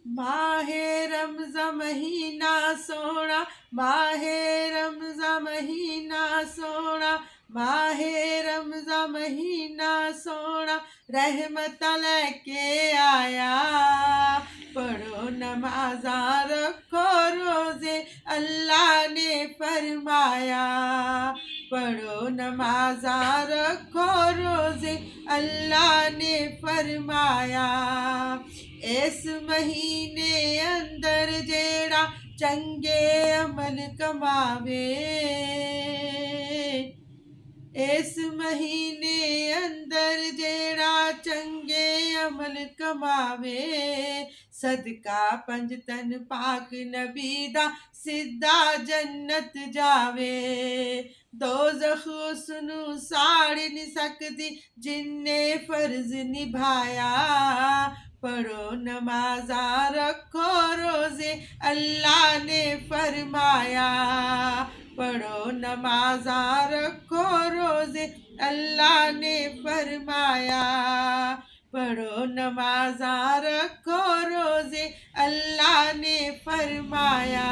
माहे रमज़ा महीना सोना, माहे रमज़ा महीना सोना, माहे रमज़ा महीना सोना, रहमत लेके आया। पढ़ो नमाज़ा रखो रोज़े, अल्लाह ने फरमाया। पढ़ो नमाज़ा रखो रोज़े, अल्लाह ने फरमाया। इस महीने अंदर जेड़ा चंगे अमल कमावे, इस महीने अंदर जेड़ा चंगे अमल कमावे, सदका पंज तन पाक नबी दा सीधा जन्नत जावे। दोज़ख उसनू साड़ नहीं सकदी जिन्ने फर्ज निभाया। पढ़ो नमाज़ा रखो रोज़े, अल्लाह ने फरमाया। पढ़ो नमाज़ा रखो रोज़े, अल्लाह ने फरमाया। पढ़ो नमाज़ा रखो रोज़े, अल्लाह ने फरमाया।